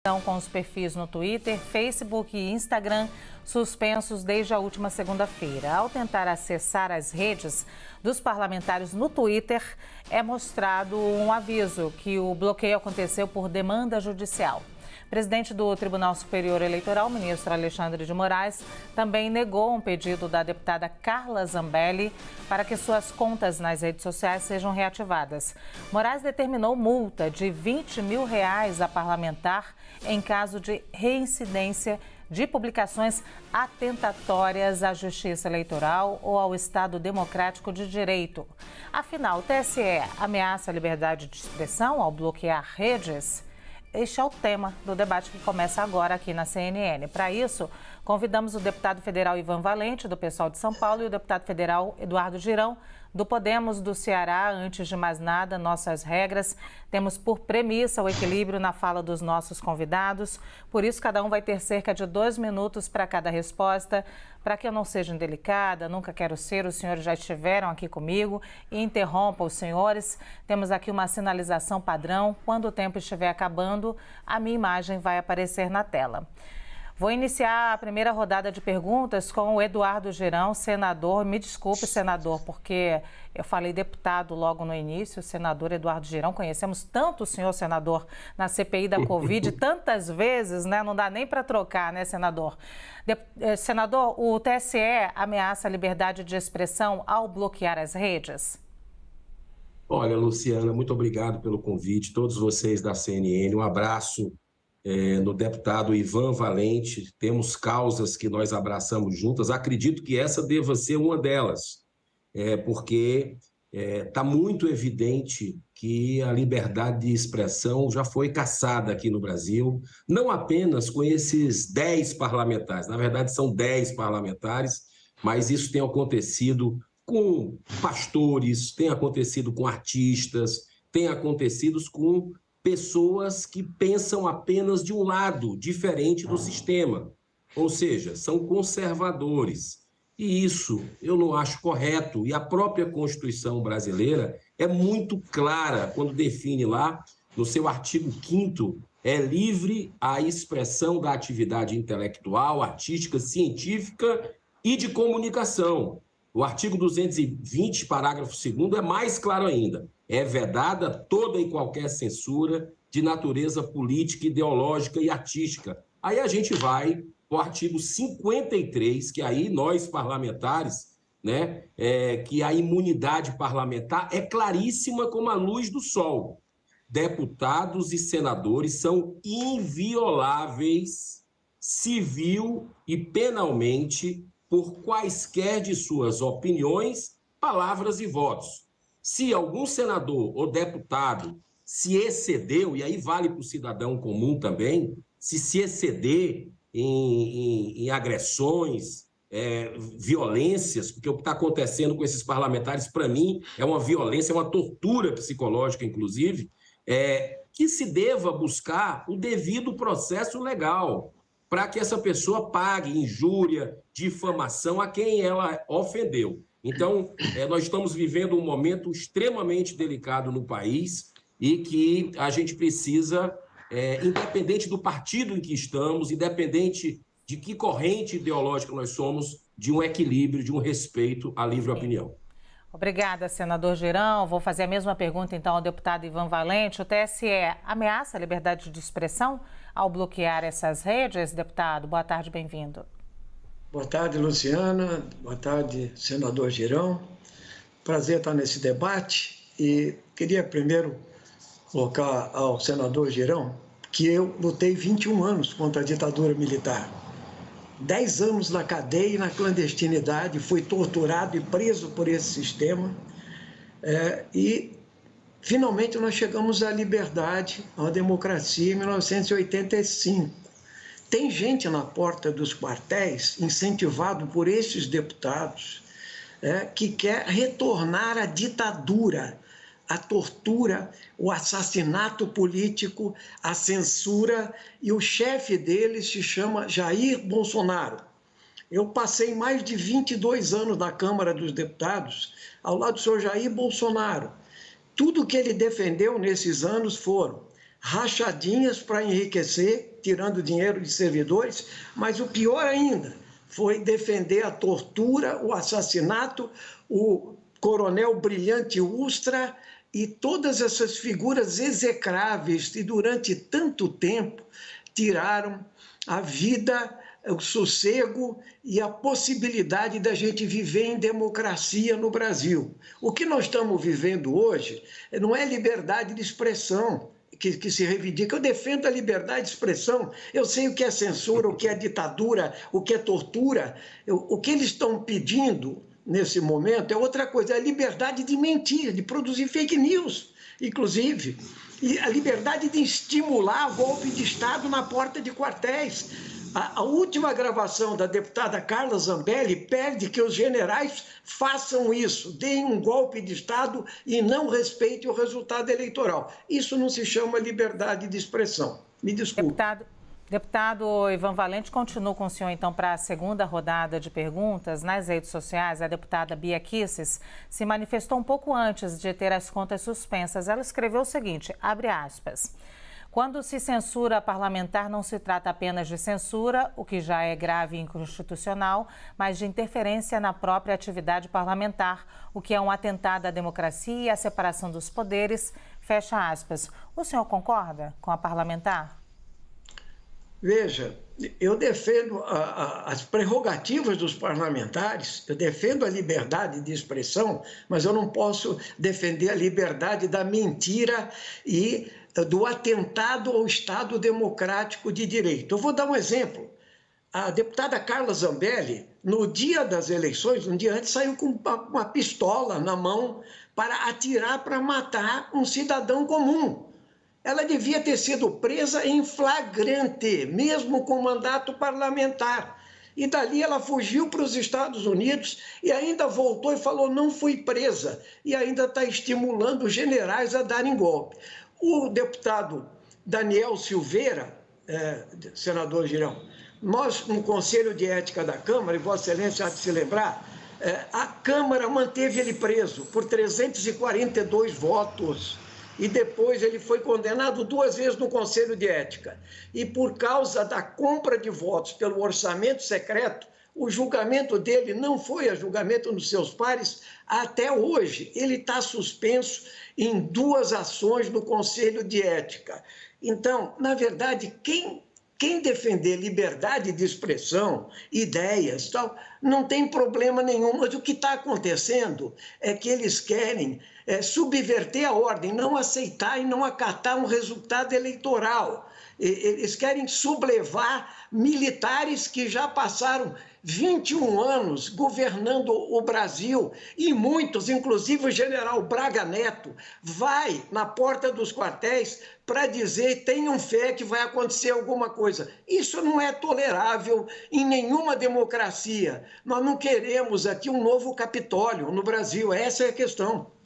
Com os perfis no Twitter, Facebook e Instagram suspensos desde a última segunda-feira. Ao tentar acessar as redes dos parlamentares no Twitter, é mostrado um aviso que o bloqueio aconteceu por demanda judicial. O presidente do Tribunal Superior Eleitoral, ministro Alexandre de Moraes, também negou um pedido da deputada Carla Zambelli para que suas contas nas redes sociais sejam reativadas. Moraes determinou multa de R$20 mil a parlamentar em caso de reincidência de publicações atentatórias à Justiça Eleitoral ou ao Estado Democrático de Direito. Afinal, o TSE ameaça a liberdade de expressão ao bloquear redes? Este é o tema do debate que começa agora aqui na CNN. Para isso, convidamos o deputado federal Ivan Valente, do PSOL de São Paulo, e o deputado federal Eduardo Girão, do Podemos do Ceará. Antes de mais nada, nossas regras. Temos por premissa o equilíbrio na fala dos nossos convidados. Por isso, cada um vai ter cerca de 2 minutos para cada resposta. Para que eu não seja indelicada, nunca quero ser, os senhores já estiveram aqui comigo e interrompa os senhores. Temos aqui uma sinalização padrão. Quando o tempo estiver acabando, a minha imagem vai aparecer na tela. Vou iniciar a primeira rodada de perguntas com o Eduardo Girão, senador. Me desculpe, senador, porque eu falei deputado logo no início. Senador Eduardo Girão, conhecemos tanto o senhor, senador, na CPI da Covid, tantas vezes, né? Não dá nem para trocar, né, senador? Senador, o TSE ameaça a liberdade de expressão ao bloquear as redes? Olha, Luciana, muito obrigado pelo convite. Todos vocês da CNN, um abraço no deputado Ivan Valente. Temos causas que nós abraçamos juntas. Acredito que essa deva ser uma delas, porque está muito evidente que a liberdade de expressão já foi caçada aqui no Brasil, não apenas com esses 10 parlamentares, na verdade são 10 parlamentares, mas isso tem acontecido com pastores, tem acontecido com artistas, tem acontecido com pessoas que pensam apenas de um lado, diferente do sistema, ou seja, são conservadores. E isso eu não acho correto. E a própria Constituição brasileira é muito clara quando define lá, no seu artigo 5º, é livre a expressão da atividade intelectual, artística, científica e de comunicação. O artigo 220, parágrafo 2º, é mais claro ainda. É vedada toda e qualquer censura de natureza política, ideológica e artística. Aí a gente vai para o artigo 53, que aí nós parlamentares, né, que a imunidade parlamentar é claríssima como a luz do sol. Deputados e senadores são invioláveis civil e penalmente por quaisquer de suas opiniões, palavras e votos. Se algum senador ou deputado se excedeu, e aí vale para o cidadão comum também, se exceder em agressões, violências, porque o que está acontecendo com esses parlamentares, para mim, é uma violência, é uma tortura psicológica, inclusive, que se deva buscar o devido processo legal, para que essa pessoa pague injúria, difamação a quem ela ofendeu. Então, nós estamos vivendo um momento extremamente delicado no país e que a gente precisa, independente do partido em que estamos, independente de que corrente ideológica nós somos, de um equilíbrio, de um respeito à livre opinião. Obrigada, senador Girão. Vou fazer a mesma pergunta, então, ao deputado Ivan Valente. O TSE ameaça a liberdade de expressão ao bloquear essas redes? Deputado, boa tarde, bem-vindo. Boa tarde, Luciana. Boa tarde, senador Girão. Prazer estar nesse debate e queria primeiro colocar ao senador Girão que eu lutei 21 anos contra a ditadura militar. 10 anos na cadeia e na clandestinidade, fui torturado e preso por esse sistema e finalmente nós chegamos à liberdade, à democracia em 1985. Tem gente na porta dos quartéis, incentivado por esses deputados, que quer retornar à ditadura, à tortura, o assassinato político, a censura, e o chefe deles se chama Jair Bolsonaro. Eu passei mais de 22 anos na Câmara dos Deputados ao lado do senhor Jair Bolsonaro. Tudo que ele defendeu nesses anos foram rachadinhas para enriquecer, tirando dinheiro de servidores, mas o pior ainda foi defender a tortura, o assassinato, o coronel Brilhante Ustra e todas essas figuras execráveis que durante tanto tempo tiraram a vida, o sossego e a possibilidade da gente viver em democracia no Brasil. O que nós estamos vivendo hoje não é liberdade de expressão que se reivindica. Eu defendo a liberdade de expressão, eu sei o que é censura, o que é ditadura, o que é tortura. O que eles estão pedindo nesse momento é outra coisa, é a liberdade de mentir, de produzir fake news, inclusive, e a liberdade de estimular golpe de Estado na porta de quartéis. A última gravação da deputada Carla Zambelli pede que os generais façam isso, deem um golpe de Estado e não respeitem o resultado eleitoral. Isso não se chama liberdade de expressão. Me desculpe. Deputado Ivan Valente, continuo com o senhor, então, para a segunda rodada de perguntas. Nas redes sociais, a deputada Bia Kicis se manifestou um pouco antes de ter as contas suspensas. Ela escreveu o seguinte, abre aspas, quando se censura parlamentar, não se trata apenas de censura, o que já é grave e inconstitucional, mas de interferência na própria atividade parlamentar, o que é um atentado à democracia e à separação dos poderes, fecha aspas. O senhor concorda com a parlamentar? Veja, eu defendo as prerrogativas dos parlamentares, eu defendo a liberdade de expressão, mas eu não posso defender a liberdade da mentira e do atentado ao Estado democrático de direito. Eu vou dar um exemplo. A deputada Carla Zambelli, no dia das eleições, um dia antes, saiu com uma pistola na mão para atirar, para matar um cidadão comum. Ela devia ter sido presa em flagrante, mesmo com mandato parlamentar. E dali ela fugiu para os Estados Unidos e ainda voltou e falou, não fui presa. E ainda está estimulando os generais a darem golpe. O deputado Daniel Silveira, senador Girão, nós, no Conselho de Ética da Câmara, e Vossa Excelência há de se lembrar, a Câmara manteve ele preso por 342 votos. E depois ele foi condenado 2 vezes no Conselho de Ética. E por causa da compra de votos pelo orçamento secreto, o julgamento dele não foi a julgamento dos seus pares até hoje. Ele está suspenso em 2 ações no Conselho de Ética. Então, na verdade, quem defender liberdade de expressão, ideias, tal, não tem problema nenhum. Mas o que está acontecendo é que eles querem subverter a ordem, não aceitar e não acatar um resultado eleitoral. Eles querem sublevar militares que já passaram 21 anos governando o Brasil e muitos, inclusive o general Braga Neto, vai na porta dos quartéis para dizer tenham fé que vai acontecer alguma coisa. Isso não é tolerável em nenhuma democracia. Nós não queremos aqui um novo Capitólio no Brasil, essa é a questão.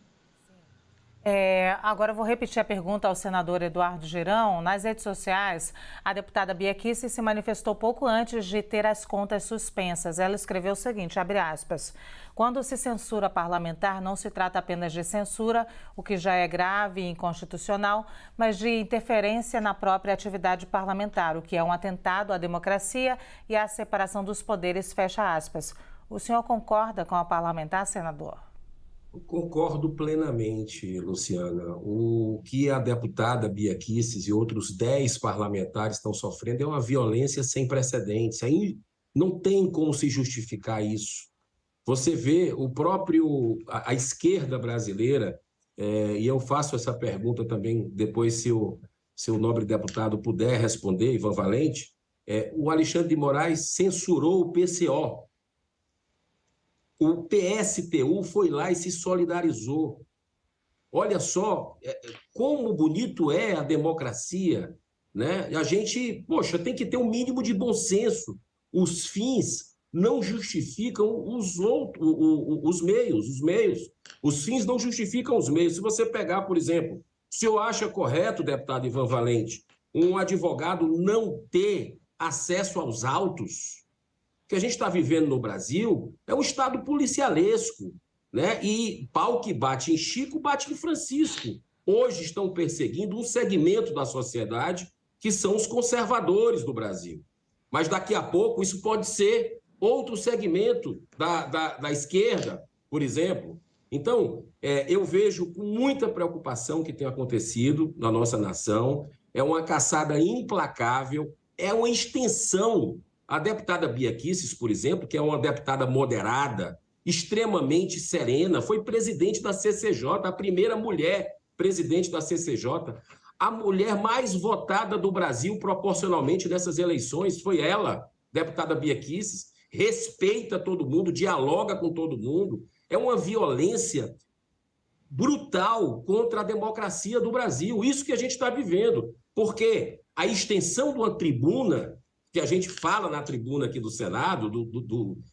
Agora eu vou repetir a pergunta ao senador Eduardo Girão. Nas redes sociais, a deputada Bia Kicis se manifestou pouco antes de ter as contas suspensas. Ela escreveu o seguinte, abre aspas, quando se censura parlamentar, não se trata apenas de censura, o que já é grave e inconstitucional, mas de interferência na própria atividade parlamentar, o que é um atentado à democracia e à separação dos poderes, fecha aspas. O senhor concorda com a parlamentar, senador? Eu concordo plenamente, Luciana. O que a deputada Bia Kicis e outros 10 parlamentares estão sofrendo é uma violência sem precedentes. Aí não tem como se justificar isso. Você vê a esquerda brasileira, e eu faço essa pergunta também, depois se o nobre deputado puder responder, Ivan Valente, o Alexandre de Moraes censurou o PCO. O PSTU foi lá e se solidarizou. Olha só como bonito é a democracia, né? A gente, tem que ter um mínimo de bom senso. Os fins não justificam os meios. Os fins não justificam os meios. Se você pegar, por exemplo, o senhor acha correto, deputado Ivan Valente, um advogado não ter acesso aos autos? Que a gente está vivendo no Brasil é um estado policialesco, né? E pau que bate em Chico, bate em Francisco. Hoje estão perseguindo um segmento da sociedade que são os conservadores do Brasil. Mas daqui a pouco isso pode ser outro segmento da esquerda, por exemplo. Então, eu vejo com muita preocupação o que tem acontecido na nossa nação. É uma caçada implacável, é uma extensão. A deputada Bia Kicis, por exemplo, que é uma deputada moderada, extremamente serena, foi presidente da CCJ, a primeira mulher presidente da CCJ. A mulher mais votada do Brasil proporcionalmente nessas eleições foi ela, deputada Bia Kicis, respeita todo mundo, dialoga com todo mundo. É uma violência brutal contra a democracia do Brasil. Isso que a gente está vivendo, porque a extensão de uma tribuna, que a gente fala na tribuna aqui do Senado,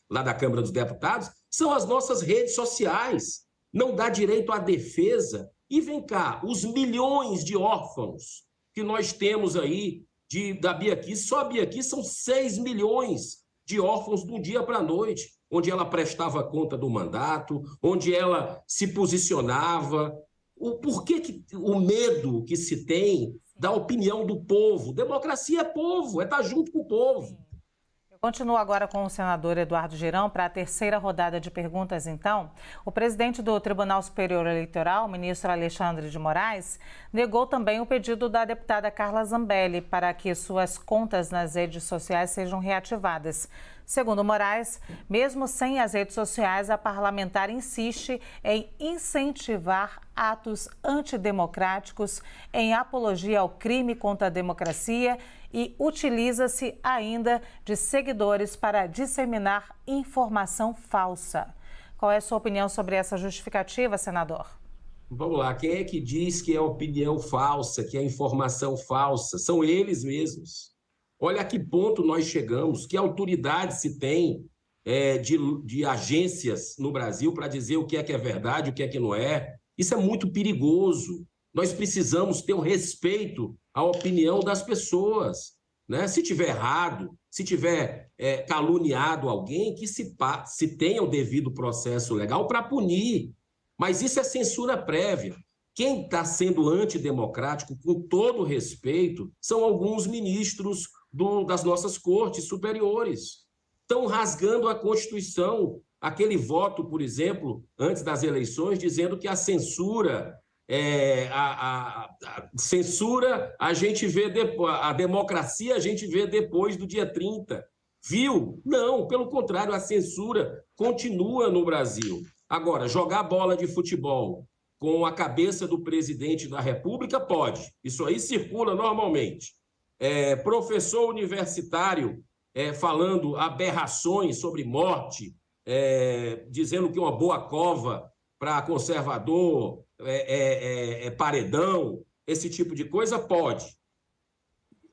lá da Câmara dos Deputados, são as nossas redes sociais. Não dá direito à defesa. E vem cá, os milhões de órfãos que nós temos aí da Bia Kicis, só a Bia Kicis são 6 milhões de órfãos do dia para a noite, onde ela prestava conta do mandato, onde ela se posicionava. Por que o medo que se tem da opinião do povo? Democracia é povo, é estar junto com o povo. Eu continuo agora com o senador Eduardo Girão para a terceira rodada de perguntas, então. O presidente do Tribunal Superior Eleitoral, o ministro Alexandre de Moraes, negou também o pedido da deputada Carla Zambelli para que suas contas nas redes sociais sejam reativadas. Segundo Moraes, mesmo sem as redes sociais, a parlamentar insiste em incentivar atos antidemocráticos, em apologia ao crime contra a democracia e utiliza-se ainda de seguidores para disseminar informação falsa. Qual é a sua opinião sobre essa justificativa, senador? Vamos lá, quem é que diz que é opinião falsa, que é informação falsa? São eles mesmos. Olha a que ponto nós chegamos, que autoridade se tem de agências no Brasil para dizer o que é verdade, o que é que não é. Isso é muito perigoso. Nós precisamos ter o respeito à opinião das pessoas, né? Se tiver errado, se tiver caluniado alguém, que se tenha o devido processo legal para punir. Mas isso é censura prévia. Quem está sendo antidemocrático, com todo respeito, são alguns ministros das nossas cortes superiores. Estão rasgando a Constituição. Aquele voto, por exemplo, antes das eleições, dizendo que a censura, a gente vê depois, a democracia a gente vê depois do dia 30. Viu? Não, pelo contrário, a censura continua no Brasil. Agora, jogar bola de futebol com a cabeça do presidente da República, pode. Isso aí circula normalmente. Professor universitário falando aberrações sobre morte, dizendo que uma boa cova para conservador é paredão, esse tipo de coisa, pode.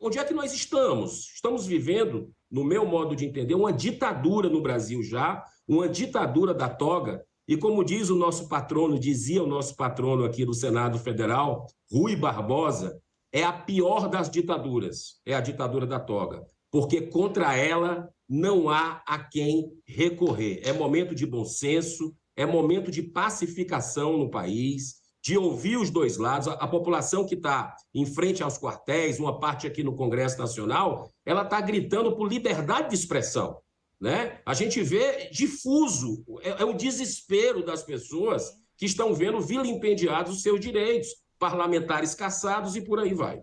Onde é que nós estamos? Estamos vivendo, no meu modo de entender, uma ditadura no Brasil já, uma ditadura da toga. E como diz o nosso patrono, dizia o nosso patrono aqui do Senado Federal, Rui Barbosa, é a pior das ditaduras, é a ditadura da toga, porque contra ela não há a quem recorrer. É momento de bom senso, é momento de pacificação no país, de ouvir os dois lados. A população que está em frente aos quartéis, uma parte aqui no Congresso Nacional, ela está gritando por liberdade de expressão, né? A gente vê difuso, é o desespero das pessoas que estão vendo vilipendiados os seus direitos, parlamentares caçados e por aí vai.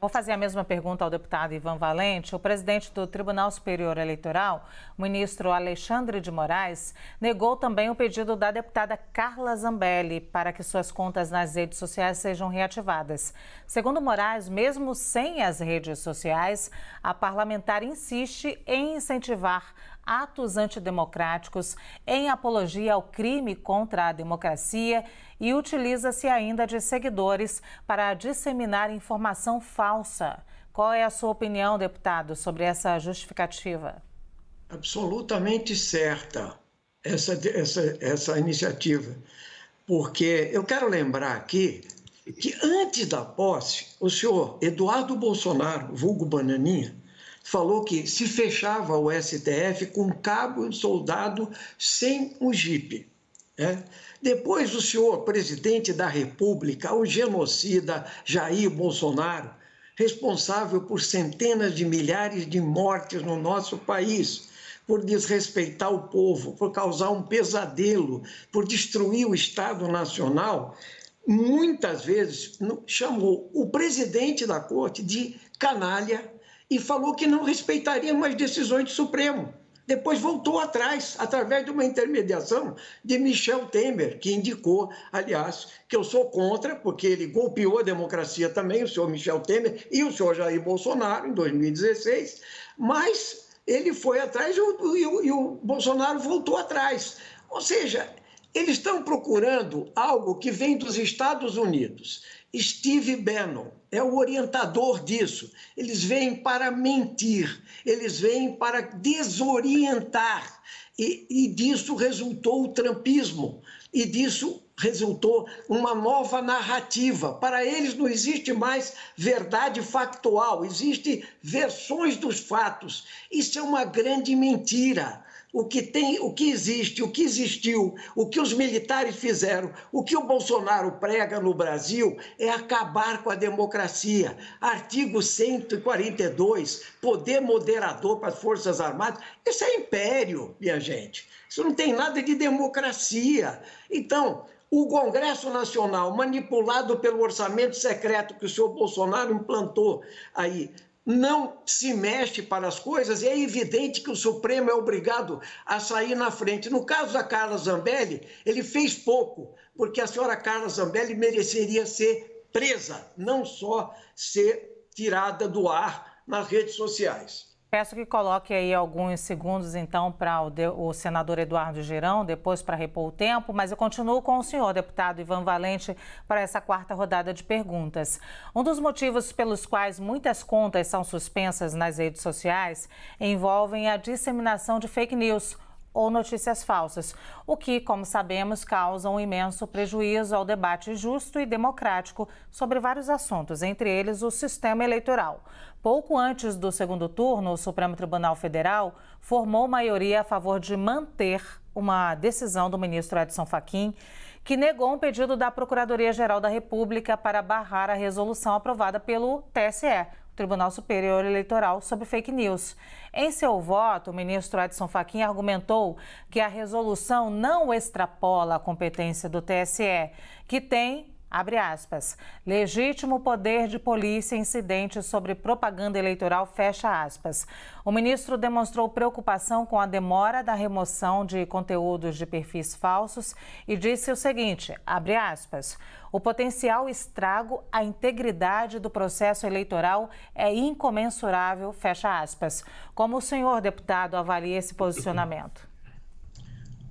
Vou fazer a mesma pergunta ao deputado Ivan Valente. O presidente do Tribunal Superior Eleitoral, o ministro Alexandre de Moraes, negou também o pedido da deputada Carla Zambelli para que suas contas nas redes sociais sejam reativadas. Segundo Moraes, mesmo sem as redes sociais, a parlamentar insiste em incentivar atos antidemocráticos, em apologia ao crime contra a democracia e utiliza-se ainda de seguidores para disseminar informação falsa. Qual é a sua opinião, deputado, sobre essa justificativa? Absolutamente certa essa iniciativa, porque eu quero lembrar aqui que antes da posse, o senhor Eduardo Bolsonaro, vulgo Bananinha, falou que se fechava o STF com cabo e soldado sem um jipe. Depois o senhor presidente da República, o genocida Jair Bolsonaro, responsável por centenas de milhares de mortes no nosso país, por desrespeitar o povo, por causar um pesadelo, por destruir o Estado Nacional, muitas vezes chamou o presidente da Corte de canalha e falou que não respeitaria mais decisões do Supremo. Depois voltou atrás, através de uma intermediação de Michel Temer, que indicou, aliás, que eu sou contra, porque ele golpeou a democracia também, o senhor Michel Temer e o senhor Jair Bolsonaro, em 2016, mas ele foi atrás e o Bolsonaro voltou atrás. Ou seja, eles estão procurando algo que vem dos Estados Unidos. Steve Bannon é o orientador disso. Eles vêm para mentir, eles vêm para desorientar. E disso resultou o trumpismo, e disso resultou uma nova narrativa. Para eles não existe mais verdade factual, existem versões dos fatos. Isso é uma grande mentira. O que existe, o que existiu, o que os militares fizeram, o que o Bolsonaro prega no Brasil é acabar com a democracia. Artigo 142, poder moderador para as Forças Armadas, isso é império, minha gente. Isso não tem nada de democracia. Então, o Congresso Nacional, manipulado pelo orçamento secreto que o senhor Bolsonaro implantou aí, não se mexe para as coisas, e é evidente que o Supremo é obrigado a sair na frente. No caso da Carla Zambelli, ele fez pouco, porque a senhora Carla Zambelli mereceria ser presa, não só ser tirada do ar nas redes sociais. Peço que coloque aí alguns segundos, então, para o senador Eduardo Girão, depois para repor o tempo, mas eu continuo com o senhor, deputado Ivan Valente, para essa quarta rodada de perguntas. Um dos motivos pelos quais muitas contas são suspensas nas redes sociais envolvem a disseminação de fake news ou notícias falsas, o que, como sabemos, causa um imenso prejuízo ao debate justo e democrático sobre vários assuntos, entre eles o sistema eleitoral. Pouco antes do segundo turno, o Supremo Tribunal Federal formou maioria a favor de manter uma decisão do ministro Edson Fachin, que negou um pedido da Procuradoria-Geral da República para barrar a resolução aprovada pelo TSE, Tribunal Superior Eleitoral, sobre fake news. Em seu voto, o ministro Edson Fachin argumentou que a resolução não extrapola a competência do TSE, que tem, abre aspas, legítimo poder de polícia em incidentes sobre propaganda eleitoral, fecha aspas. O ministro demonstrou preocupação com a demora da remoção de conteúdos de perfis falsos e disse o seguinte, abre aspas, o potencial estrago à integridade do processo eleitoral é incomensurável, fecha aspas. Como o senhor deputado avalia esse posicionamento?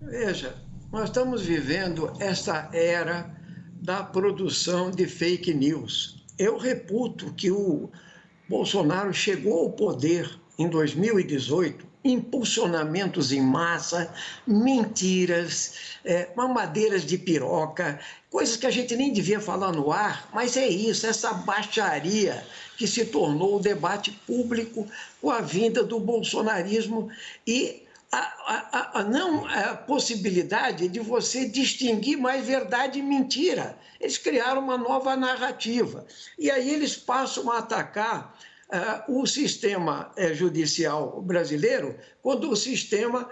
Veja, nós estamos vivendo essa era da produção de fake news. Eu reputo que o Bolsonaro chegou ao poder em 2018, impulsionamentos em massa, mentiras, mamadeiras de piroca, coisas que a gente nem devia falar no ar, mas é isso, essa baixaria que se tornou o debate público com a vinda do bolsonarismo e a possibilidade de você distinguir mais verdade e mentira. Eles criaram uma nova narrativa. E aí eles passam a atacar o sistema judicial brasileiro quando o sistema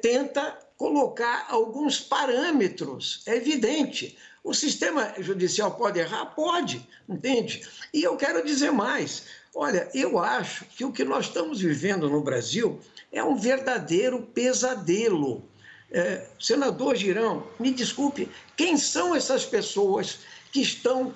tenta colocar alguns parâmetros. É evidente. O sistema judicial pode errar? Pode, entende? E eu quero dizer mais. Olha, eu acho que o que nós estamos vivendo no Brasil é um verdadeiro pesadelo. Senador Girão, me desculpe, quem são essas pessoas que estão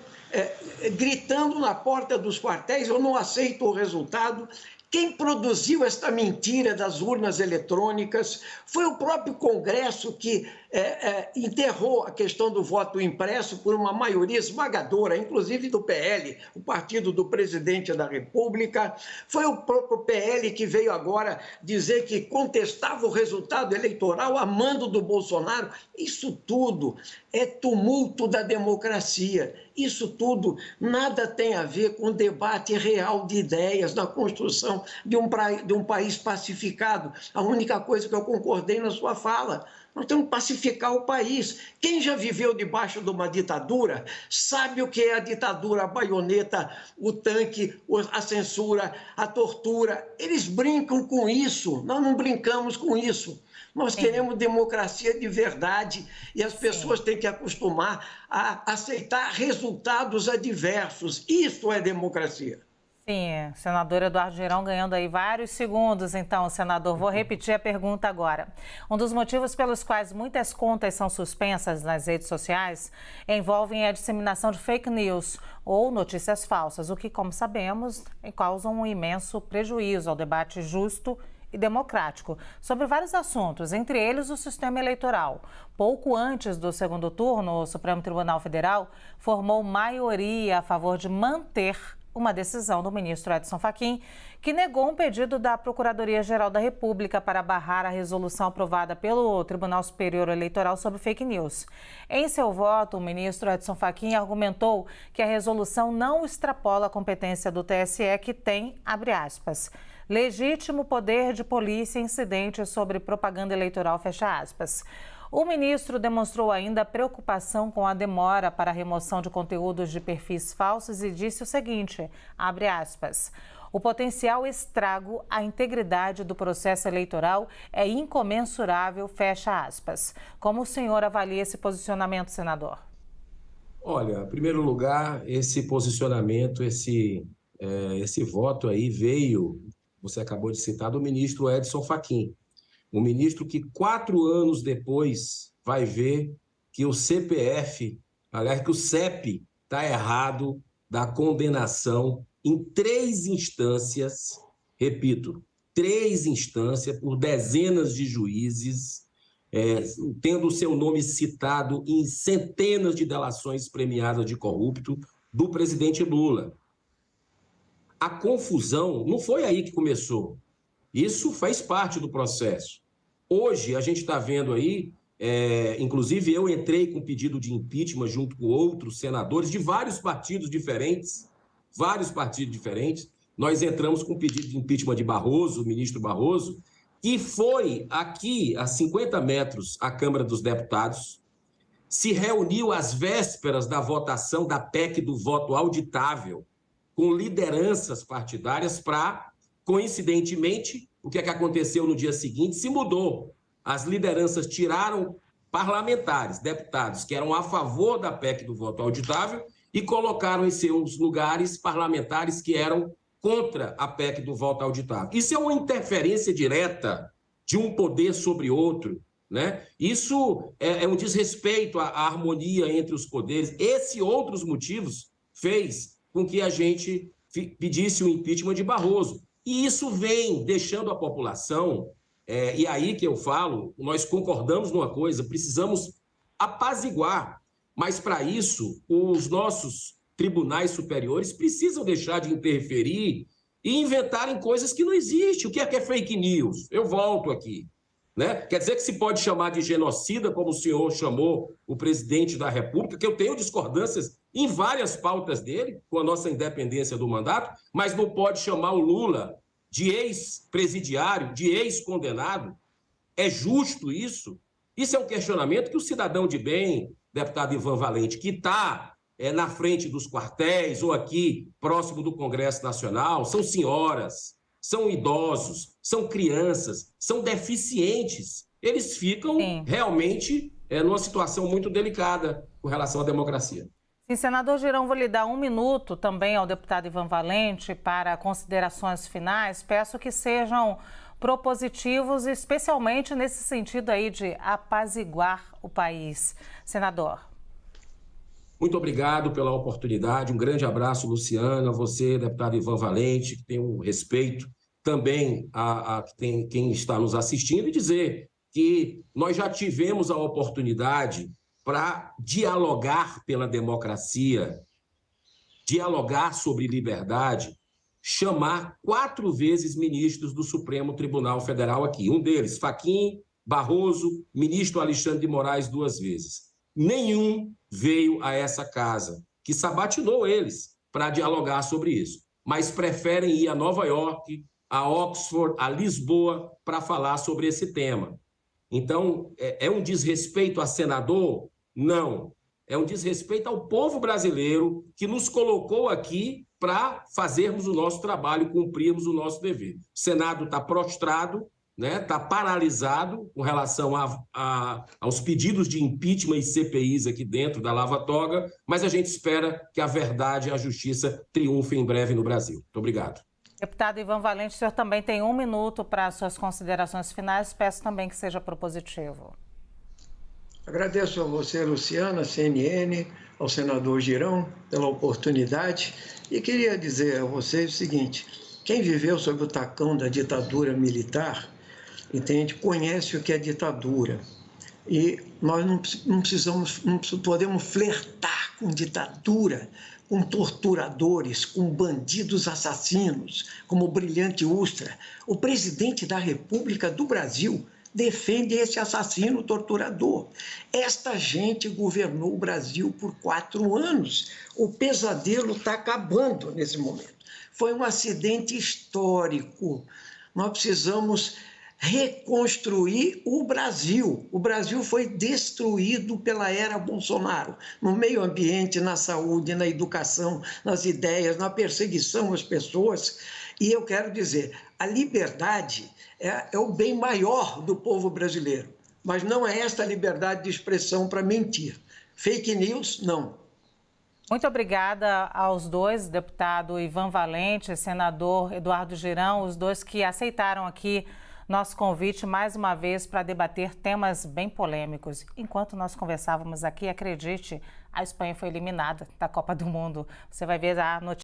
gritando na porta dos quartéis, eu não aceito o resultado? Quem produziu esta mentira das urnas eletrônicas foi o próprio Congresso que enterrou a questão do voto impresso por uma maioria esmagadora, inclusive do PL, o partido do presidente da República. Foi o próprio PL que veio agora dizer que contestava o resultado eleitoral a mando do Bolsonaro. Isso tudo é tumulto da democracia. Isso tudo nada tem a ver com o debate real de ideias na construção construção de um país pacificado. A única coisa que eu concordei na sua fala, nós temos que pacificar o país. Quem já viveu debaixo de uma ditadura sabe o que é a ditadura, a baioneta, o tanque, a censura, a tortura. Eles brincam com isso, nós não brincamos com isso. Nós queremos democracia de verdade e as pessoas têm que acostumar a aceitar resultados adversos. Isso é democracia. Sim, senador Eduardo Girão ganhando aí vários segundos. Então, senador, vou repetir a pergunta agora. Um dos motivos pelos quais muitas contas são suspensas nas redes sociais envolvem a disseminação de fake news ou notícias falsas, o que, como sabemos, causa um imenso prejuízo ao debate justo e democrático sobre vários assuntos, entre eles o sistema eleitoral. Pouco antes do segundo turno, o Supremo Tribunal Federal formou maioria a favor de manter uma decisão do ministro Edson Fachin, que negou um pedido da Procuradoria-Geral da República para barrar a resolução aprovada pelo Tribunal Superior Eleitoral sobre fake news. Em seu voto, o ministro Edson Fachin argumentou que a resolução não extrapola a competência do TSE, que tem, abre aspas, legítimo poder de polícia incidente sobre propaganda eleitoral, fecha aspas. O ministro demonstrou ainda preocupação com a demora para a remoção de conteúdos de perfis falsos e disse o seguinte, abre aspas, o potencial estrago à integridade do processo eleitoral é incomensurável, fecha aspas. Como o senhor avalia esse posicionamento, senador? Olha, em primeiro lugar, esse posicionamento, esse voto aí veio, você acabou de citar, do ministro Edson Fachin. Um ministro que 4 anos depois vai ver que o CPF, aliás, que o CEP está errado da condenação em 3 instâncias, repito, 3 instâncias por dezenas de juízes, tendo o seu nome citado em centenas de delações premiadas de corrupto do presidente Lula. A confusão não foi aí que começou. Isso faz parte do processo. Hoje, a gente está vendo aí, inclusive eu entrei com pedido de impeachment junto com outros senadores de vários partidos diferentes, nós entramos com pedido de impeachment de Barroso, o ministro Barroso, que foi aqui, a 50 metros, à Câmara dos Deputados, se reuniu às vésperas da votação da PEC do voto auditável, com lideranças partidárias para, coincidentemente, o que aconteceu no dia seguinte? Se mudou. As lideranças tiraram parlamentares, deputados, que eram a favor da PEC do voto auditável e colocaram em seus lugares parlamentares que eram contra a PEC do voto auditável. Isso é uma interferência direta de um poder sobre outro, né? Isso é um desrespeito à harmonia entre os poderes. Esses e outros motivos fez com que a gente pedisse o impeachment de Barroso. E isso vem deixando a população, e aí que eu falo, nós concordamos numa coisa, precisamos apaziguar, mas para isso os nossos tribunais superiores precisam deixar de interferir e inventarem coisas que não existem. O que é fake news? Eu volto aqui. Né? Quer dizer que se pode chamar de genocida, como o senhor chamou o presidente da República, que eu tenho discordâncias em várias pautas dele, com a nossa independência do mandato, mas não pode chamar o Lula de ex-presidiário, de ex-condenado? É justo isso? Isso é um questionamento que o cidadão de bem, deputado Ivan Valente, que está na frente dos quartéis ou aqui próximo do Congresso Nacional, são senhoras, são idosos, são crianças, são deficientes. Eles ficam realmente numa situação muito delicada com relação à democracia. Sim, senador Girão, vou lhe dar 1 minuto também ao deputado Ivan Valente para considerações finais. Peço que sejam propositivos, especialmente nesse sentido aí de apaziguar o país. Senador. Muito obrigado pela oportunidade. Um grande abraço, Luciana, você, deputado Ivan Valente, que tem um respeito também a quem está nos assistindo, e dizer que nós já tivemos a oportunidade para dialogar pela democracia, dialogar sobre liberdade, chamar 4 vezes ministros do Supremo Tribunal Federal aqui. Um deles, Fachin, Barroso, ministro Alexandre de Moraes 2 vezes. Nenhum veio a essa casa, que sabatinou eles para dialogar sobre isso, mas preferem ir a Nova York, a Oxford, a Lisboa, para falar sobre esse tema. Então, é um desrespeito a senador? Não. É um desrespeito ao povo brasileiro que nos colocou aqui para fazermos o nosso trabalho, cumprirmos o nosso dever. O Senado está prostrado, né? Está paralisado com relação aos pedidos de impeachment e CPIs aqui dentro da Lava Toga, mas a gente espera que a verdade e a justiça triunfem em breve no Brasil. Muito obrigado. Deputado Ivan Valente, o senhor também tem 1 minuto para suas considerações finais. Peço também que seja propositivo. Agradeço a você, Luciana, CNN, ao senador Girão, pela oportunidade. E queria dizer a vocês o seguinte: quem viveu sob o tacão da ditadura militar, entende, conhece o que é ditadura. E nós não podemos flertar com ditadura, com torturadores, com bandidos assassinos, como o Brilhante Ustra. O presidente da República do Brasil defende esse assassino torturador. Esta gente governou o Brasil por 4 anos. O pesadelo está acabando nesse momento. Foi um acidente histórico. Nós precisamos reconstruir o Brasil. O Brasil foi destruído pela era Bolsonaro, no meio ambiente, na saúde, na educação, nas ideias, na perseguição às pessoas. E eu quero dizer, a liberdade é o bem maior do povo brasileiro, mas não é esta liberdade de expressão para mentir. Fake news, não. Muito obrigada aos dois, deputado Ivan Valente e senador Eduardo Girão, os dois que aceitaram aqui nosso convite mais uma vez para debater temas bem polêmicos. Enquanto nós conversávamos aqui, acredite, a Espanha foi eliminada da Copa do Mundo. Você vai ver a notícia.